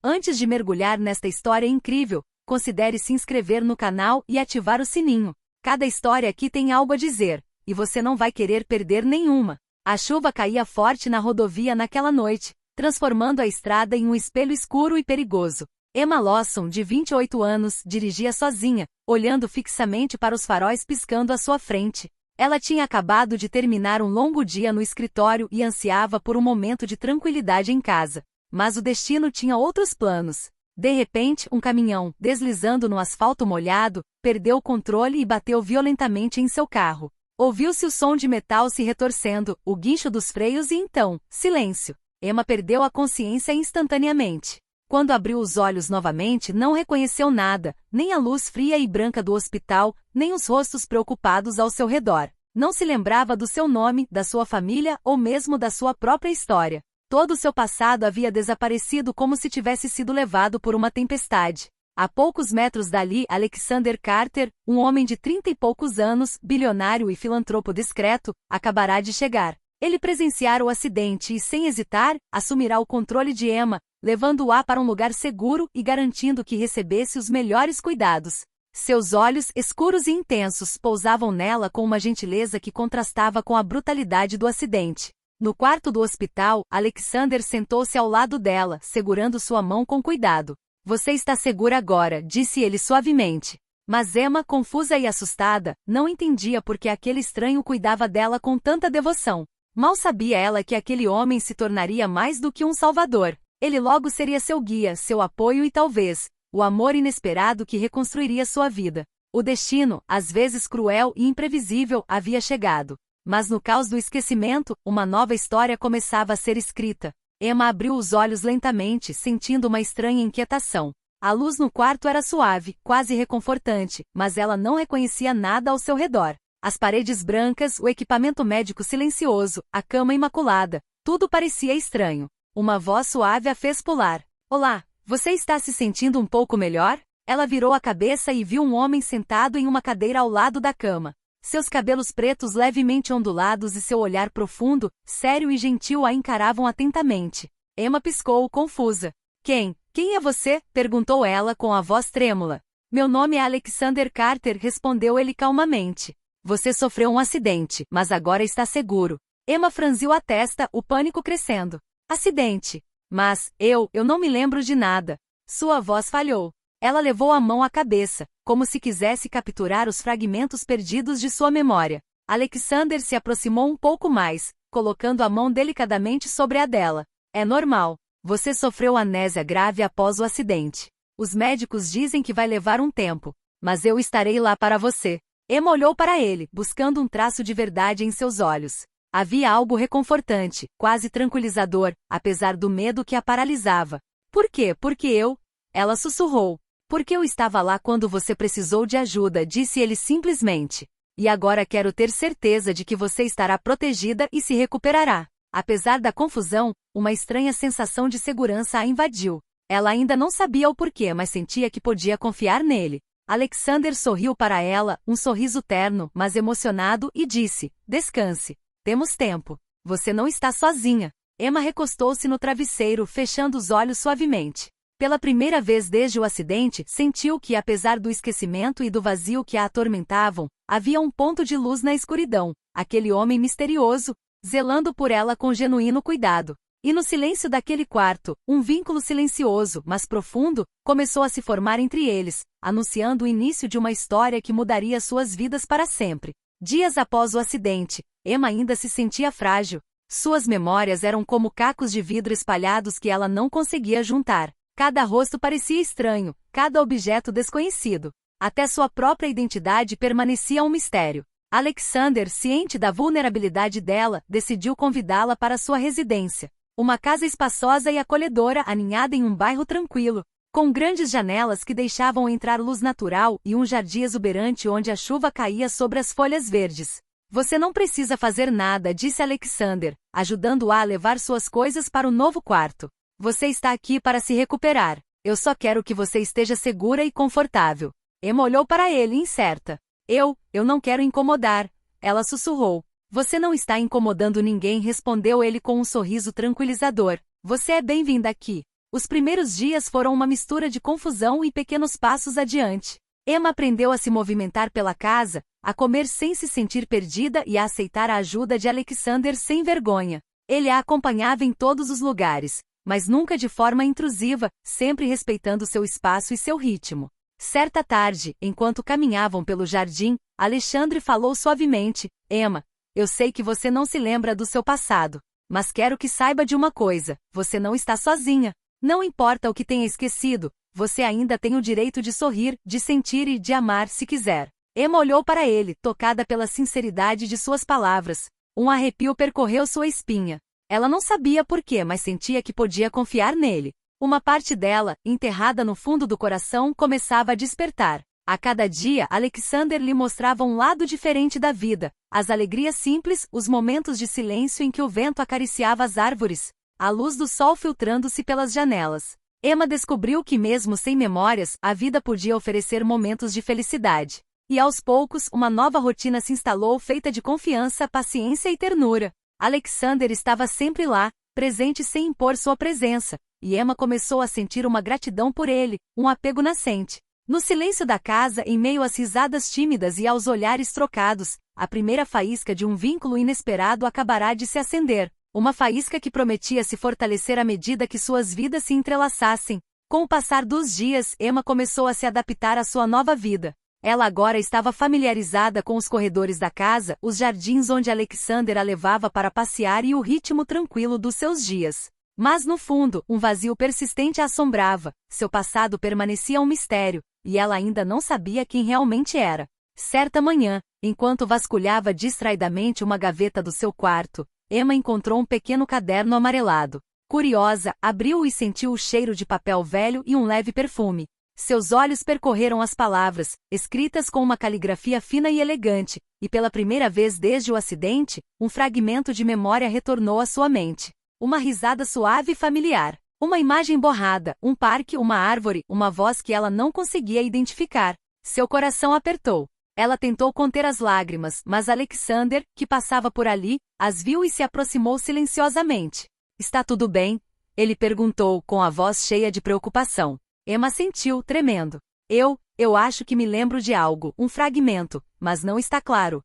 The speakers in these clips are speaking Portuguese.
Antes de mergulhar nesta história incrível, considere se inscrever no canal e ativar o sininho. Cada história aqui tem algo a dizer, e você não vai querer perder nenhuma. A chuva caía forte na rodovia naquela noite, transformando a estrada em um espelho escuro e perigoso. Emma Lawson, de 28 anos, dirigia sozinha, olhando fixamente para os faróis piscando à sua frente. Ela tinha acabado de terminar um longo dia no escritório e ansiava por um momento de tranquilidade em casa. Mas o destino tinha outros planos. De repente, um caminhão, deslizando no asfalto molhado, perdeu o controle e bateu violentamente em seu carro. Ouviu-se o som de metal se retorcendo, o guincho dos freios e então, silêncio. Emma perdeu a consciência instantaneamente. Quando abriu os olhos novamente, não reconheceu nada, nem a luz fria e branca do hospital, nem os rostos preocupados ao seu redor. Não se lembrava do seu nome, da sua família ou mesmo da sua própria história. Todo o seu passado havia desaparecido como se tivesse sido levado por uma tempestade. A poucos metros dali, Alexander Carter, um homem de 30 e poucos anos, bilionário e filantropo discreto, acabará de chegar. Ele presenciara o acidente e, sem hesitar, assumirá o controle de Emma, levando-a para um lugar seguro e garantindo que recebesse os melhores cuidados. Seus olhos, escuros e intensos, pousavam nela com uma gentileza que contrastava com a brutalidade do acidente. No quarto do hospital, Alexander sentou-se ao lado dela, segurando sua mão com cuidado. Você está segura agora, disse ele suavemente. Mas Emma, confusa e assustada, não entendia por que aquele estranho cuidava dela com tanta devoção. Mal sabia ela que aquele homem se tornaria mais do que um salvador. Ele logo seria seu guia, seu apoio e talvez, o amor inesperado que reconstruiria sua vida. O destino, às vezes cruel e imprevisível, havia chegado. Mas no caos do esquecimento, uma nova história começava a ser escrita. Emma abriu os olhos lentamente, sentindo uma estranha inquietação. A luz no quarto era suave, quase reconfortante, mas ela não reconhecia nada ao seu redor. As paredes brancas, o equipamento médico silencioso, a cama imaculada, tudo parecia estranho. Uma voz suave a fez pular. Olá, você está se sentindo um pouco melhor? Ela virou a cabeça e viu um homem sentado em uma cadeira ao lado da cama. Seus cabelos pretos levemente ondulados e seu olhar profundo, sério e gentil a encaravam atentamente. Emma piscou, confusa. Quem é você? Perguntou ela com a voz trêmula. Meu nome é Alexander Carter, respondeu ele calmamente. Você sofreu um acidente, mas agora está seguro. Emma franziu a testa, o pânico crescendo. Acidente. Mas, eu não me lembro de nada. Sua voz falhou. Ela levou a mão à cabeça, como se quisesse capturar os fragmentos perdidos de sua memória. Alexander se aproximou um pouco mais, colocando a mão delicadamente sobre a dela. É normal. Você sofreu amnésia grave após o acidente. Os médicos dizem que vai levar um tempo, mas eu estarei lá para você. Emma olhou para ele, buscando um traço de verdade em seus olhos. Havia algo reconfortante, quase tranquilizador, apesar do medo que a paralisava. Por quê? Porque eu... Ela sussurrou. Porque eu estava lá quando você precisou de ajuda, disse ele simplesmente. E agora quero ter certeza de que você estará protegida e se recuperará. Apesar da confusão, uma estranha sensação de segurança a invadiu. Ela ainda não sabia o porquê, mas sentia que podia confiar nele. Alexander sorriu para ela, um sorriso terno, mas emocionado, e disse, descanse. Temos tempo. Você não está sozinha. Emma recostou-se no travesseiro, fechando os olhos suavemente. Pela primeira vez desde o acidente, sentiu que, apesar do esquecimento e do vazio que a atormentavam, havia um ponto de luz na escuridão, aquele homem misterioso, zelando por ela com genuíno cuidado. E no silêncio daquele quarto, um vínculo silencioso, mas profundo, começou a se formar entre eles, anunciando o início de uma história que mudaria suas vidas para sempre. Dias após o acidente, Emma ainda se sentia frágil. Suas memórias eram como cacos de vidro espalhados que ela não conseguia juntar. Cada rosto parecia estranho, cada objeto desconhecido. Até sua própria identidade permanecia um mistério. Alexander, ciente da vulnerabilidade dela, decidiu convidá-la para sua residência. Uma casa espaçosa e acolhedora aninhada em um bairro tranquilo, com grandes janelas que deixavam entrar luz natural e um jardim exuberante onde a chuva caía sobre as folhas verdes. Você não precisa fazer nada, disse Alexander, ajudando-a a levar suas coisas para o novo quarto. Você está aqui para se recuperar. Eu só quero que você esteja segura e confortável. Emma olhou para ele, incerta. Eu não quero incomodar. Ela sussurrou. Você não está incomodando ninguém, respondeu ele com um sorriso tranquilizador. Você é bem-vinda aqui. Os primeiros dias foram uma mistura de confusão e pequenos passos adiante. Emma aprendeu a se movimentar pela casa, a comer sem se sentir perdida e a aceitar a ajuda de Alexander sem vergonha. Ele a acompanhava em todos os lugares, mas nunca de forma intrusiva, sempre respeitando seu espaço e seu ritmo. Certa tarde, enquanto caminhavam pelo jardim, Alexandre falou suavemente: Emma, eu sei que você não se lembra do seu passado, mas quero que saiba de uma coisa: você não está sozinha. Não importa o que tenha esquecido, você ainda tem o direito de sorrir, de sentir e de amar se quiser. Emma olhou para ele, tocada pela sinceridade de suas palavras. Um arrepio percorreu sua espinha. Ela não sabia por quê, mas sentia que podia confiar nele. Uma parte dela, enterrada no fundo do coração, começava a despertar. A cada dia, Alexander lhe mostrava um lado diferente da vida, as alegrias simples, os momentos de silêncio em que o vento acariciava as árvores, a luz do sol filtrando-se pelas janelas. Emma descobriu que mesmo sem memórias, a vida podia oferecer momentos de felicidade. E aos poucos, uma nova rotina se instalou feita de confiança, paciência e ternura. Alexander estava sempre lá, presente sem impor sua presença, e Emma começou a sentir uma gratidão por ele, um apego nascente. No silêncio da casa, em meio às risadas tímidas e aos olhares trocados, a primeira faísca de um vínculo inesperado acabará de se acender. Uma faísca que prometia se fortalecer à medida que suas vidas se entrelaçassem. Com o passar dos dias, Emma começou a se adaptar à sua nova vida. Ela agora estava familiarizada com os corredores da casa, os jardins onde Alexander a levava para passear e o ritmo tranquilo dos seus dias. Mas no fundo, um vazio persistente a assombrava, seu passado permanecia um mistério, e ela ainda não sabia quem realmente era. Certa manhã, enquanto vasculhava distraidamente uma gaveta do seu quarto, Emma encontrou um pequeno caderno amarelado. Curiosa, abriu-o e sentiu o cheiro de papel velho e um leve perfume. Seus olhos percorreram as palavras, escritas com uma caligrafia fina e elegante, e pela primeira vez desde o acidente, um fragmento de memória retornou à sua mente. Uma risada suave e familiar. Uma imagem borrada, um parque, uma árvore, uma voz que ela não conseguia identificar. Seu coração apertou. Ela tentou conter as lágrimas, mas Alexander, que passava por ali, as viu e se aproximou silenciosamente. Está tudo bem? Ele perguntou, com a voz cheia de preocupação. Emma sentiu, tremendo. Eu acho que me lembro de algo, um fragmento, mas não está claro.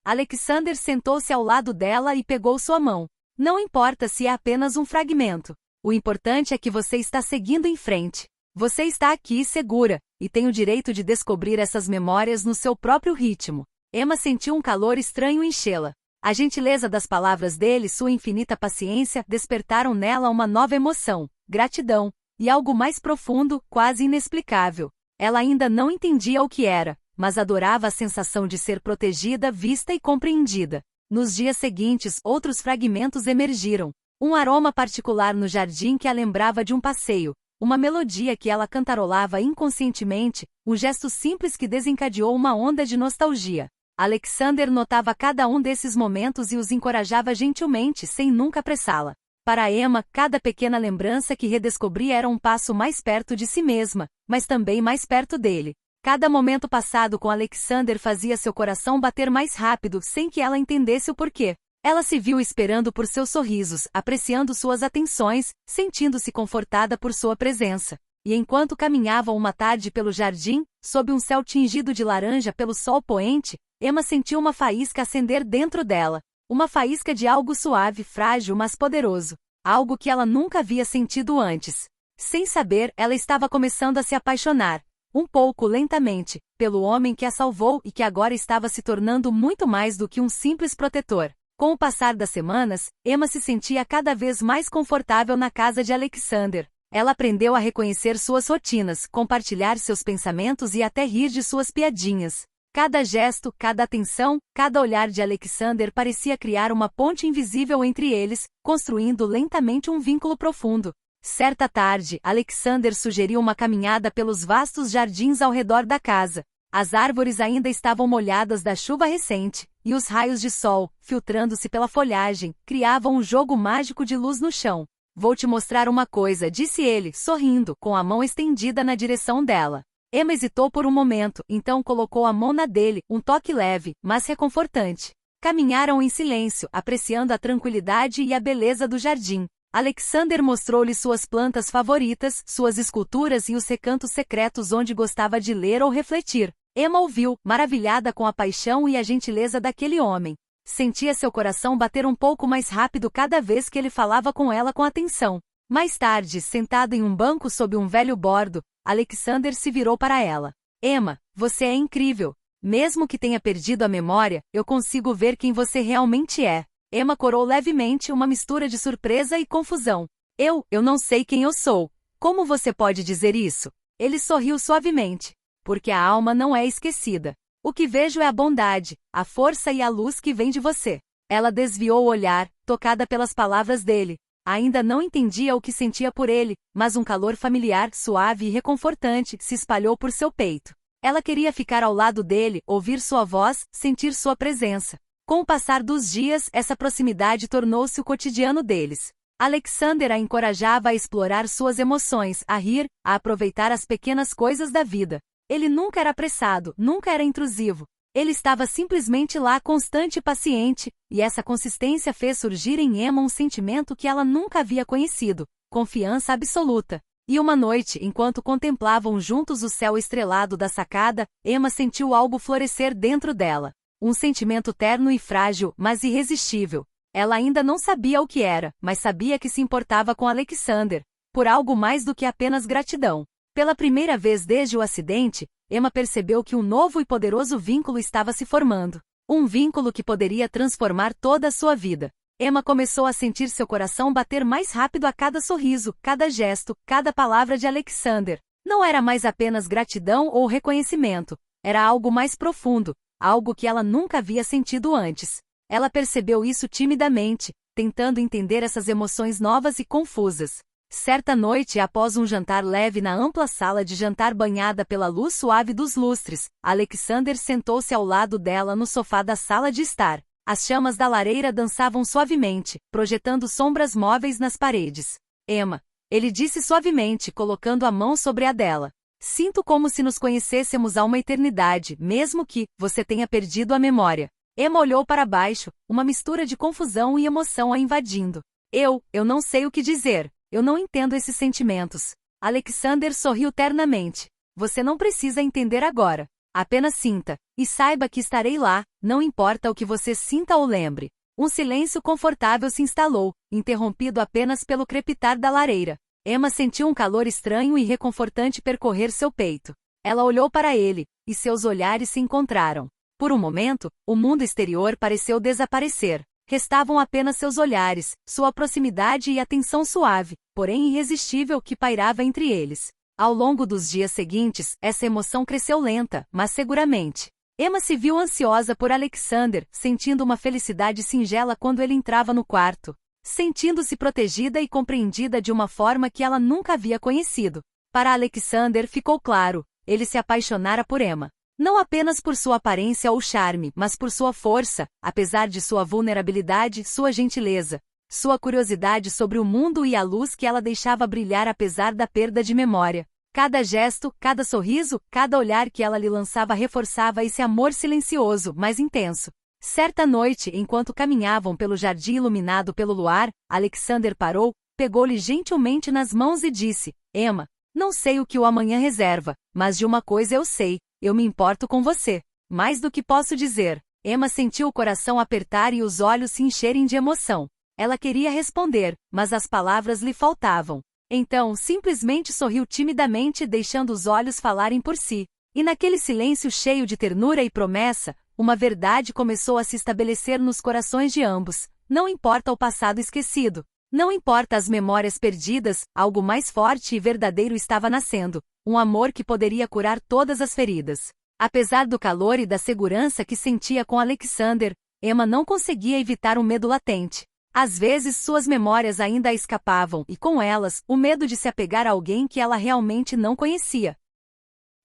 Alexander sentou-se ao lado dela e pegou sua mão. Não importa se é apenas um fragmento. O importante é que você está seguindo em frente. Você está aqui segura, e tem o direito de descobrir essas memórias no seu próprio ritmo. Emma sentiu um calor estranho enchê-la. A gentileza das palavras dele e sua infinita paciência despertaram nela uma nova emoção, gratidão, e algo mais profundo, quase inexplicável. Ela ainda não entendia o que era, mas adorava a sensação de ser protegida, vista e compreendida. Nos dias seguintes, outros fragmentos emergiram. Um aroma particular no jardim que a lembrava de um passeio, uma melodia que ela cantarolava inconscientemente, um gesto simples que desencadeou uma onda de nostalgia. Alexander notava cada um desses momentos e os encorajava gentilmente, sem nunca apressá-la. Para Emma, cada pequena lembrança que redescobria era um passo mais perto de si mesma, mas também mais perto dele. Cada momento passado com Alexander fazia seu coração bater mais rápido, sem que ela entendesse o porquê. Ela se viu esperando por seus sorrisos, apreciando suas atenções, sentindo-se confortada por sua presença. E enquanto caminhavam uma tarde pelo jardim, sob um céu tingido de laranja pelo sol poente, Emma sentiu uma faísca acender dentro dela. Uma faísca de algo suave, frágil, mas poderoso. Algo que ela nunca havia sentido antes. Sem saber, ela estava começando a se apaixonar. Um pouco lentamente, pelo homem que a salvou e que agora estava se tornando muito mais do que um simples protetor. Com o passar das semanas, Emma se sentia cada vez mais confortável na casa de Alexander. Ela aprendeu a reconhecer suas rotinas, compartilhar seus pensamentos e até rir de suas piadinhas. Cada gesto, cada atenção, cada olhar de Alexander parecia criar uma ponte invisível entre eles, construindo lentamente um vínculo profundo. Certa tarde, Alexander sugeriu uma caminhada pelos vastos jardins ao redor da casa. As árvores ainda estavam molhadas da chuva recente, e os raios de sol, filtrando-se pela folhagem, criavam um jogo mágico de luz no chão. Vou te mostrar uma coisa, disse ele, sorrindo, com a mão estendida na direção dela. Emma hesitou por um momento, então colocou a mão na dele, um toque leve, mas reconfortante. Caminharam em silêncio, apreciando a tranquilidade e a beleza do jardim. Alexander mostrou-lhe suas plantas favoritas, suas esculturas e os recantos secretos onde gostava de ler ou refletir. Emma ouviu, maravilhada com a paixão e a gentileza daquele homem. Sentia seu coração bater um pouco mais rápido cada vez que ele falava com ela com atenção. Mais tarde, sentado em um banco sob um velho bordo, Alexander se virou para ela. Emma, você é incrível. Mesmo que tenha perdido a memória, eu consigo ver quem você realmente é. Emma corou levemente, uma mistura de surpresa e confusão. Eu não sei quem eu sou. Como você pode dizer isso? Ele sorriu suavemente. Porque a alma não é esquecida. O que vejo é a bondade, a força e a luz que vem de você. Ela desviou o olhar, tocada pelas palavras dele. Ainda não entendia o que sentia por ele, mas um calor familiar, suave e reconfortante se espalhou por seu peito. Ela queria ficar ao lado dele, ouvir sua voz, sentir sua presença. Com o passar dos dias, essa proximidade tornou-se o cotidiano deles. Alexander a encorajava a explorar suas emoções, a rir, a aproveitar as pequenas coisas da vida. Ele nunca era apressado, nunca era intrusivo. Ele estava simplesmente lá, constante e paciente, e essa consistência fez surgir em Emma um sentimento que ela nunca havia conhecido, confiança absoluta. E uma noite, enquanto contemplavam juntos o céu estrelado da sacada, Emma sentiu algo florescer dentro dela. Um sentimento terno e frágil, mas irresistível. Ela ainda não sabia o que era, mas sabia que se importava com Alexander, por algo mais do que apenas gratidão. Pela primeira vez desde o acidente, Emma percebeu que um novo e poderoso vínculo estava se formando. Um vínculo que poderia transformar toda a sua vida. Emma começou a sentir seu coração bater mais rápido a cada sorriso, cada gesto, cada palavra de Alexander. Não era mais apenas gratidão ou reconhecimento. Era algo mais profundo, algo que ela nunca havia sentido antes. Ela percebeu isso timidamente, tentando entender essas emoções novas e confusas. Certa noite, após um jantar leve na ampla sala de jantar banhada pela luz suave dos lustres, Alexander sentou-se ao lado dela no sofá da sala de estar. As chamas da lareira dançavam suavemente, projetando sombras móveis nas paredes. Emma, ele disse suavemente, colocando a mão sobre a dela. Sinto como se nos conhecêssemos há uma eternidade, mesmo que você tenha perdido a memória. Emma olhou para baixo, uma mistura de confusão e emoção a invadindo. Eu não sei o que dizer. Eu não entendo esses sentimentos. Alexander sorriu ternamente. Você não precisa entender agora. Apenas sinta. E saiba que estarei lá, não importa o que você sinta ou lembre. Um silêncio confortável se instalou, interrompido apenas pelo crepitar da lareira. Emma sentiu um calor estranho e reconfortante percorrer seu peito. Ela olhou para ele, e seus olhares se encontraram. Por um momento, o mundo exterior pareceu desaparecer. Restavam apenas seus olhares, sua proximidade e a tensão suave, porém irresistível que pairava entre eles. Ao longo dos dias seguintes, essa emoção cresceu lenta, mas seguramente. Emma se viu ansiosa por Alexander, sentindo uma felicidade singela quando ele entrava no quarto. Sentindo-se protegida e compreendida de uma forma que ela nunca havia conhecido. Para Alexander ficou claro, ele se apaixonara por Emma. Não apenas por sua aparência ou charme, mas por sua força, apesar de sua vulnerabilidade, sua gentileza, sua curiosidade sobre o mundo e a luz que ela deixava brilhar apesar da perda de memória. Cada gesto, cada sorriso, cada olhar que ela lhe lançava reforçava esse amor silencioso, mas intenso. Certa noite, enquanto caminhavam pelo jardim iluminado pelo luar, Alexander parou, pegou-lhe gentilmente nas mãos e disse, Emma, não sei o que o amanhã reserva, mas de uma coisa eu sei. Eu me importo com você. Mais do que posso dizer. Emma sentiu o coração apertar e os olhos se encherem de emoção. Ela queria responder, mas as palavras lhe faltavam. Então, simplesmente sorriu timidamente, deixando os olhos falarem por si. E naquele silêncio cheio de ternura e promessa, uma verdade começou a se estabelecer nos corações de ambos. Não importa o passado esquecido. Não importa as memórias perdidas, algo mais forte e verdadeiro estava nascendo. Um amor que poderia curar todas as feridas. Apesar do calor e da segurança que sentia com Alexander, Emma não conseguia evitar um medo latente. Às vezes suas memórias ainda a escapavam e com elas, o medo de se apegar a alguém que ela realmente não conhecia.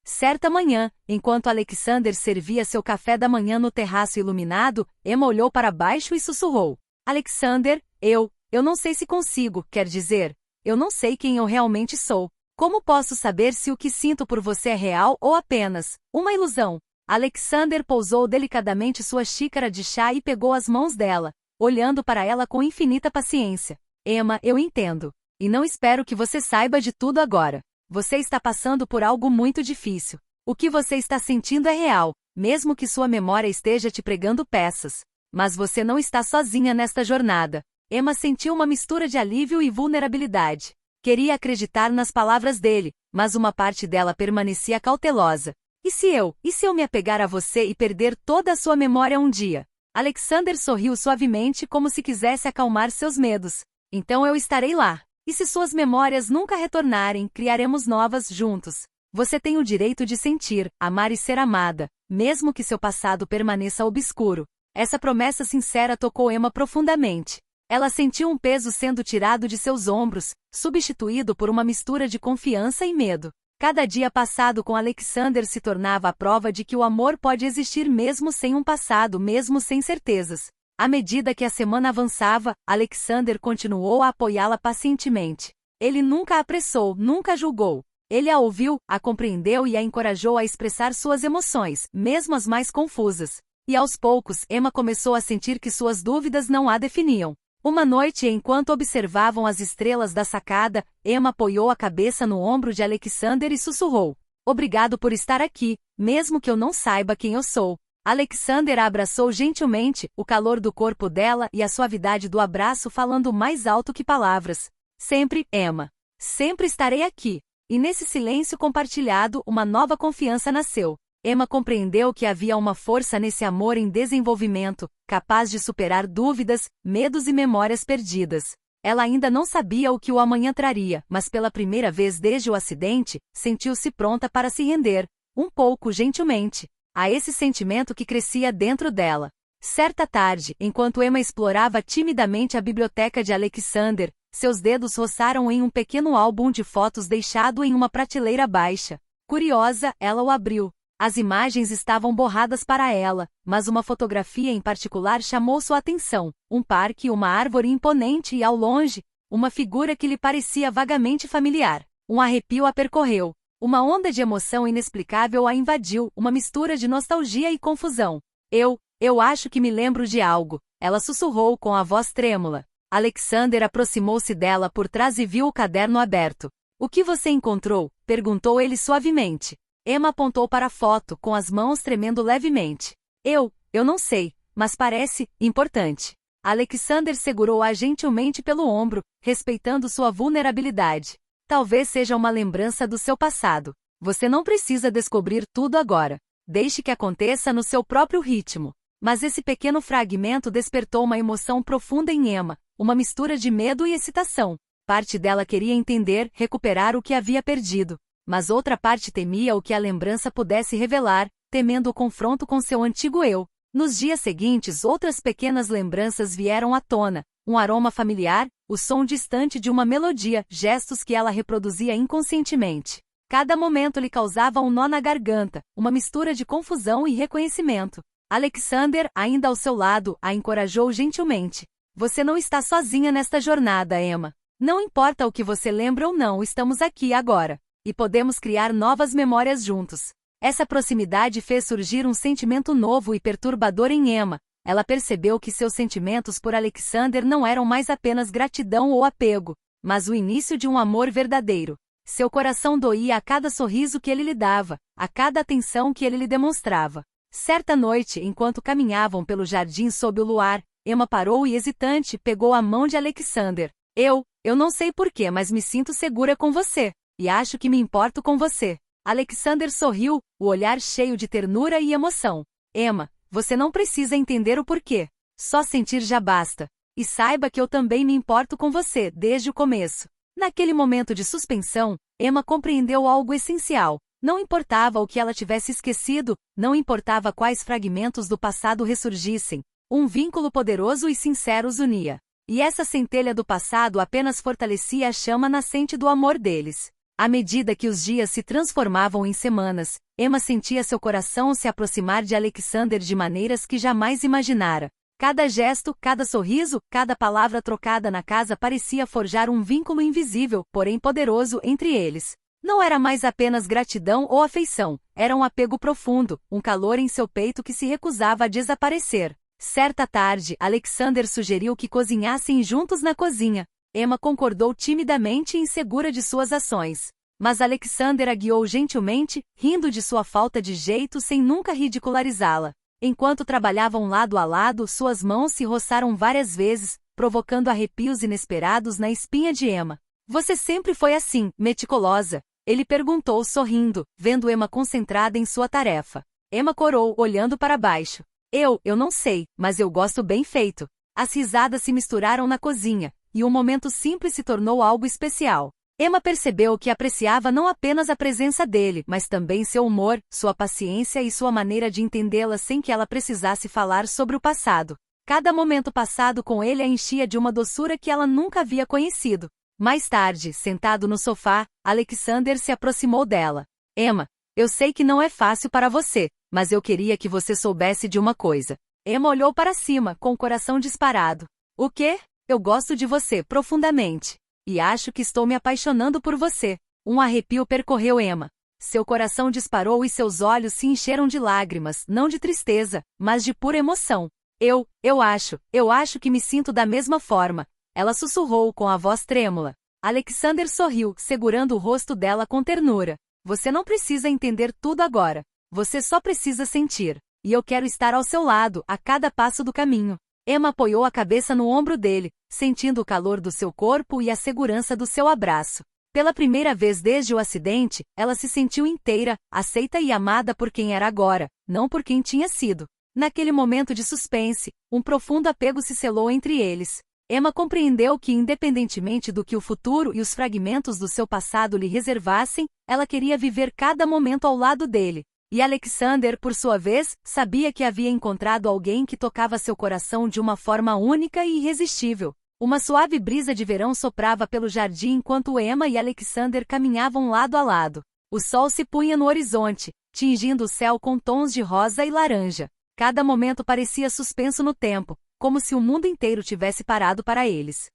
Certa manhã, enquanto Alexander servia seu café da manhã no terraço iluminado, Emma olhou para baixo e sussurrou. Alexander, eu não sei se consigo, quer dizer, eu não sei quem eu realmente sou. Como posso saber se o que sinto por você é real ou apenas uma ilusão? Alexander pousou delicadamente sua xícara de chá e pegou as mãos dela, olhando para ela com infinita paciência. Emma, eu entendo. E não espero que você saiba de tudo agora. Você está passando por algo muito difícil. O que você está sentindo é real, mesmo que sua memória esteja te pregando peças. Mas você não está sozinha nesta jornada. Emma sentiu uma mistura de alívio e vulnerabilidade. Queria acreditar nas palavras dele, mas uma parte dela permanecia cautelosa. E se eu me apegar a você e perder toda a sua memória um dia? Alexander sorriu suavemente como se quisesse acalmar seus medos. Então eu estarei lá. E se suas memórias nunca retornarem, criaremos novas juntos. Você tem o direito de sentir, amar e ser amada, mesmo que seu passado permaneça obscuro. Essa promessa sincera tocou Emma profundamente. Ela sentiu um peso sendo tirado de seus ombros, substituído por uma mistura de confiança e medo. Cada dia passado com Alexander se tornava a prova de que o amor pode existir mesmo sem um passado, mesmo sem certezas. À medida que a semana avançava, Alexander continuou a apoiá-la pacientemente. Ele nunca a apressou, nunca a julgou. Ele a ouviu, a compreendeu e a encorajou a expressar suas emoções, mesmo as mais confusas. E aos poucos, Emma começou a sentir que suas dúvidas não a definiam. Uma noite, enquanto observavam as estrelas da sacada, Emma apoiou a cabeça no ombro de Alexander e sussurrou: "Obrigado por estar aqui, mesmo que eu não saiba quem eu sou." Alexander a abraçou gentilmente, o calor do corpo dela e a suavidade do abraço falando mais alto que palavras. "Sempre, Emma. Sempre estarei aqui." E nesse silêncio compartilhado, uma nova confiança nasceu. Emma compreendeu que havia uma força nesse amor em desenvolvimento, capaz de superar dúvidas, medos e memórias perdidas. Ela ainda não sabia o que o amanhã traria, mas pela primeira vez desde o acidente, sentiu-se pronta para se render, um pouco gentilmente, a esse sentimento que crescia dentro dela. Certa tarde, enquanto Emma explorava timidamente a biblioteca de Alexander, seus dedos roçaram em um pequeno álbum de fotos deixado em uma prateleira baixa. Curiosa, ela o abriu. As imagens estavam borradas para ela, mas uma fotografia em particular chamou sua atenção. Um parque, uma árvore imponente e, ao longe, uma figura que lhe parecia vagamente familiar. Um arrepio a percorreu. Uma onda de emoção inexplicável a invadiu, uma mistura de nostalgia e confusão. Eu acho que me lembro de algo, ela sussurrou com a voz trêmula. Alexander aproximou-se dela por trás e viu o caderno aberto. "O que você encontrou?" perguntou ele suavemente. Emma apontou para a foto, com as mãos tremendo levemente. Eu não sei, mas parece importante." Alexander segurou-a gentilmente pelo ombro, respeitando sua vulnerabilidade. "Talvez seja uma lembrança do seu passado. Você não precisa descobrir tudo agora. Deixe que aconteça no seu próprio ritmo." Mas esse pequeno fragmento despertou uma emoção profunda em Emma, uma mistura de medo e excitação. Parte dela queria entender, recuperar o que havia perdido. Mas outra parte temia o que a lembrança pudesse revelar, temendo o confronto com seu antigo eu. Nos dias seguintes, outras pequenas lembranças vieram à tona, um aroma familiar, o som distante de uma melodia, gestos que ela reproduzia inconscientemente. Cada momento lhe causava um nó na garganta, uma mistura de confusão e reconhecimento. Alexander, ainda ao seu lado, a encorajou gentilmente. "Você não está sozinha nesta jornada, Emma. Não importa o que você lembra ou não, estamos aqui agora. E podemos criar novas memórias juntos." Essa proximidade fez surgir um sentimento novo e perturbador em Emma. Ela percebeu que seus sentimentos por Alexander não eram mais apenas gratidão ou apego, mas o início de um amor verdadeiro. Seu coração doía a cada sorriso que ele lhe dava, a cada atenção que ele lhe demonstrava. Certa noite, enquanto caminhavam pelo jardim sob o luar, Emma parou e, hesitante, pegou a mão de Alexander. Eu não sei porquê, mas me sinto segura com você. E acho que me importo com você." Alexander sorriu, o olhar cheio de ternura e emoção. "Emma, você não precisa entender o porquê. Só sentir já basta. E saiba que eu também me importo com você, desde o começo." Naquele momento de suspensão, Emma compreendeu algo essencial. Não importava o que ela tivesse esquecido, não importava quais fragmentos do passado ressurgissem. Um vínculo poderoso e sincero os unia. E essa centelha do passado apenas fortalecia a chama nascente do amor deles. À medida que os dias se transformavam em semanas, Emma sentia seu coração se aproximar de Alexander de maneiras que jamais imaginara. Cada gesto, cada sorriso, cada palavra trocada na casa parecia forjar um vínculo invisível, porém poderoso, entre eles. Não era mais apenas gratidão ou afeição, era um apego profundo, um calor em seu peito que se recusava a desaparecer. Certa tarde, Alexander sugeriu que cozinhassem juntos na cozinha. Emma concordou timidamente e insegura de suas ações. Mas Alexander a guiou gentilmente, rindo de sua falta de jeito sem nunca ridicularizá-la. Enquanto trabalhavam lado a lado, suas mãos se roçaram várias vezes, provocando arrepios inesperados na espinha de Emma. Você sempre foi assim, meticulosa? Ele perguntou sorrindo, vendo Emma concentrada em sua tarefa. Emma corou, olhando para baixo. Eu não sei, mas eu gosto bem feito. As risadas se misturaram na cozinha, e um momento simples se tornou algo especial. Emma percebeu que apreciava não apenas a presença dele, mas também seu humor, sua paciência e sua maneira de entendê-la sem que ela precisasse falar sobre o passado. Cada momento passado com ele a enchia de uma doçura que ela nunca havia conhecido. Mais tarde, sentado no sofá, Alexander se aproximou dela. Emma, eu sei que não é fácil para você, mas eu queria que você soubesse de uma coisa. Emma olhou para cima, com o coração disparado. O quê? Eu gosto de você profundamente. E acho que estou me apaixonando por você. Um arrepio percorreu Emma. Seu coração disparou e seus olhos se encheram de lágrimas, não de tristeza, mas de pura emoção. Eu acho que me sinto da mesma forma. Ela sussurrou com a voz trêmula. Alexander sorriu, segurando o rosto dela com ternura. Você não precisa entender tudo agora. Você só precisa sentir. E eu quero estar ao seu lado, a cada passo do caminho. Emma apoiou a cabeça no ombro dele, sentindo o calor do seu corpo e a segurança do seu abraço. Pela primeira vez desde o acidente, ela se sentiu inteira, aceita e amada por quem era agora, não por quem tinha sido. Naquele momento de suspense, um profundo apego se selou entre eles. Emma compreendeu que, independentemente do que o futuro e os fragmentos do seu passado lhe reservassem, ela queria viver cada momento ao lado dele. E Alexander, por sua vez, sabia que havia encontrado alguém que tocava seu coração de uma forma única e irresistível. Uma suave brisa de verão soprava pelo jardim enquanto Emma e Alexander caminhavam lado a lado. O sol se punha no horizonte, tingindo o céu com tons de rosa e laranja. Cada momento parecia suspenso no tempo, como se o mundo inteiro tivesse parado para eles.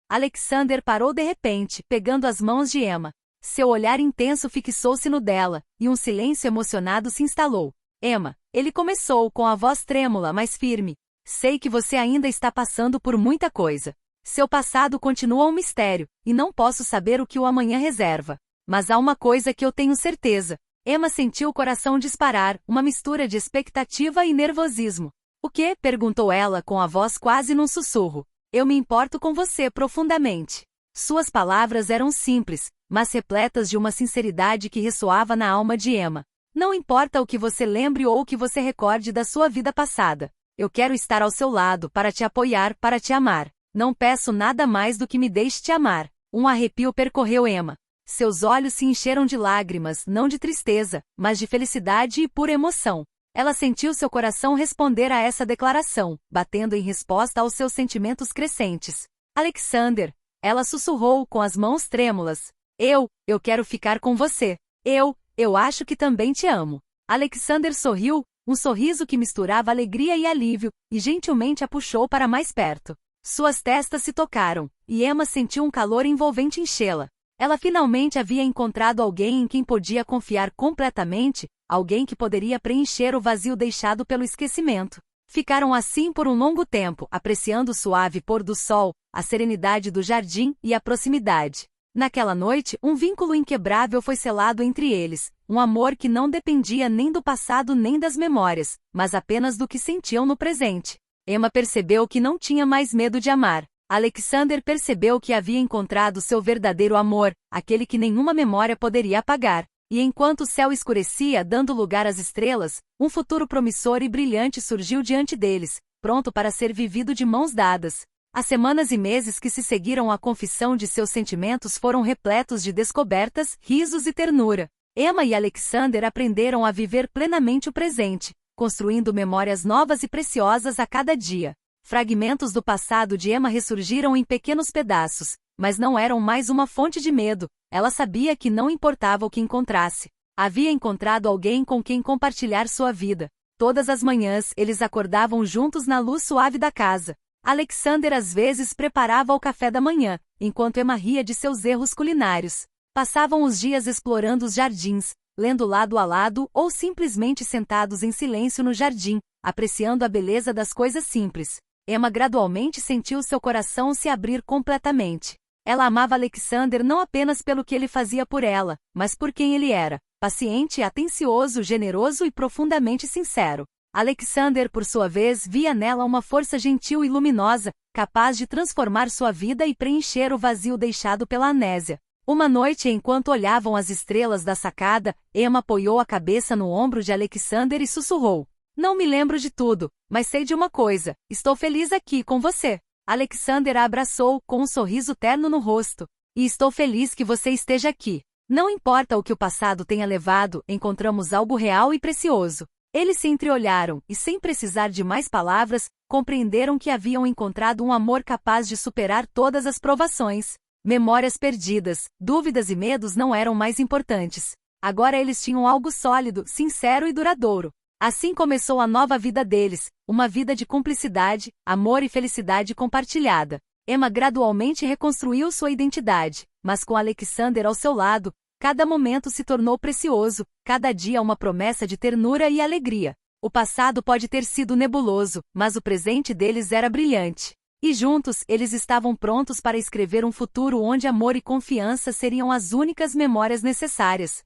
Alexander parou de repente, pegando as mãos de Emma. Seu olhar intenso fixou-se no dela, e um silêncio emocionado se instalou. Emma, ele começou com a voz trêmula, mas firme. Sei que você ainda está passando por muita coisa. Seu passado continua um mistério, e não posso saber o que o amanhã reserva. Mas há uma coisa que eu tenho certeza. Emma sentiu o coração disparar, uma mistura de expectativa e nervosismo. O quê? Perguntou ela com a voz quase num sussurro. Eu me importo com você profundamente. Suas palavras eram simples, mas repletas de uma sinceridade que ressoava na alma de Emma. Não importa o que você lembre ou o que você recorde da sua vida passada. Eu quero estar ao seu lado para te apoiar, para te amar. Não peço nada mais do que me deixe te amar. Um arrepio percorreu Emma. Seus olhos se encheram de lágrimas, não de tristeza, mas de felicidade e pura emoção. Ela sentiu seu coração responder a essa declaração, batendo em resposta aos seus sentimentos crescentes. Alexander, ela sussurrou com as mãos trêmulas. Eu quero ficar com você. Eu acho que também te amo. Alexander sorriu, um sorriso que misturava alegria e alívio, e gentilmente a puxou para mais perto. Suas testas se tocaram, e Emma sentiu um calor envolvente enchê-la. Ela finalmente havia encontrado alguém em quem podia confiar completamente, alguém que poderia preencher o vazio deixado pelo esquecimento. Ficaram assim por um longo tempo, apreciando o suave pôr do sol, a serenidade do jardim e a proximidade. Naquela noite, um vínculo inquebrável foi selado entre eles, um amor que não dependia nem do passado nem das memórias, mas apenas do que sentiam no presente. Emma percebeu que não tinha mais medo de amar. Alexander percebeu que havia encontrado seu verdadeiro amor, aquele que nenhuma memória poderia apagar. E enquanto o céu escurecia dando lugar às estrelas, um futuro promissor e brilhante surgiu diante deles, pronto para ser vivido de mãos dadas. As semanas e meses que se seguiram à confissão de seus sentimentos foram repletos de descobertas, risos e ternura. Emma e Alexander aprenderam a viver plenamente o presente, construindo memórias novas e preciosas a cada dia. Fragmentos do passado de Emma ressurgiram em pequenos pedaços, mas não eram mais uma fonte de medo. Ela sabia que não importava o que encontrasse. Havia encontrado alguém com quem compartilhar sua vida. Todas as manhãs eles acordavam juntos na luz suave da casa. Alexander às vezes preparava o café da manhã, enquanto Emma ria de seus erros culinários. Passavam os dias explorando os jardins, lendo lado a lado ou simplesmente sentados em silêncio no jardim, apreciando a beleza das coisas simples. Emma gradualmente sentiu seu coração se abrir completamente. Ela amava Alexander não apenas pelo que ele fazia por ela, mas por quem ele era, paciente, atencioso, generoso e profundamente sincero. Alexander, por sua vez, via nela uma força gentil e luminosa, capaz de transformar sua vida e preencher o vazio deixado pela amnésia. Uma noite, enquanto olhavam as estrelas da sacada, Emma apoiou a cabeça no ombro de Alexander e sussurrou: "Não me lembro de tudo, mas sei de uma coisa, estou feliz aqui com você." Alexander a abraçou, com um sorriso terno no rosto. "E estou feliz que você esteja aqui. Não importa o que o passado tenha levado, encontramos algo real e precioso." Eles se entreolharam, e sem precisar de mais palavras, compreenderam que haviam encontrado um amor capaz de superar todas as provações. Memórias perdidas, dúvidas e medos não eram mais importantes. Agora eles tinham algo sólido, sincero e duradouro. Assim começou a nova vida deles, uma vida de cumplicidade, amor e felicidade compartilhada. Emma gradualmente reconstruiu sua identidade, mas com Alexander ao seu lado, cada momento se tornou precioso, cada dia uma promessa de ternura e alegria. O passado pode ter sido nebuloso, mas o presente deles era brilhante. E juntos, eles estavam prontos para escrever um futuro onde amor e confiança seriam as únicas memórias necessárias.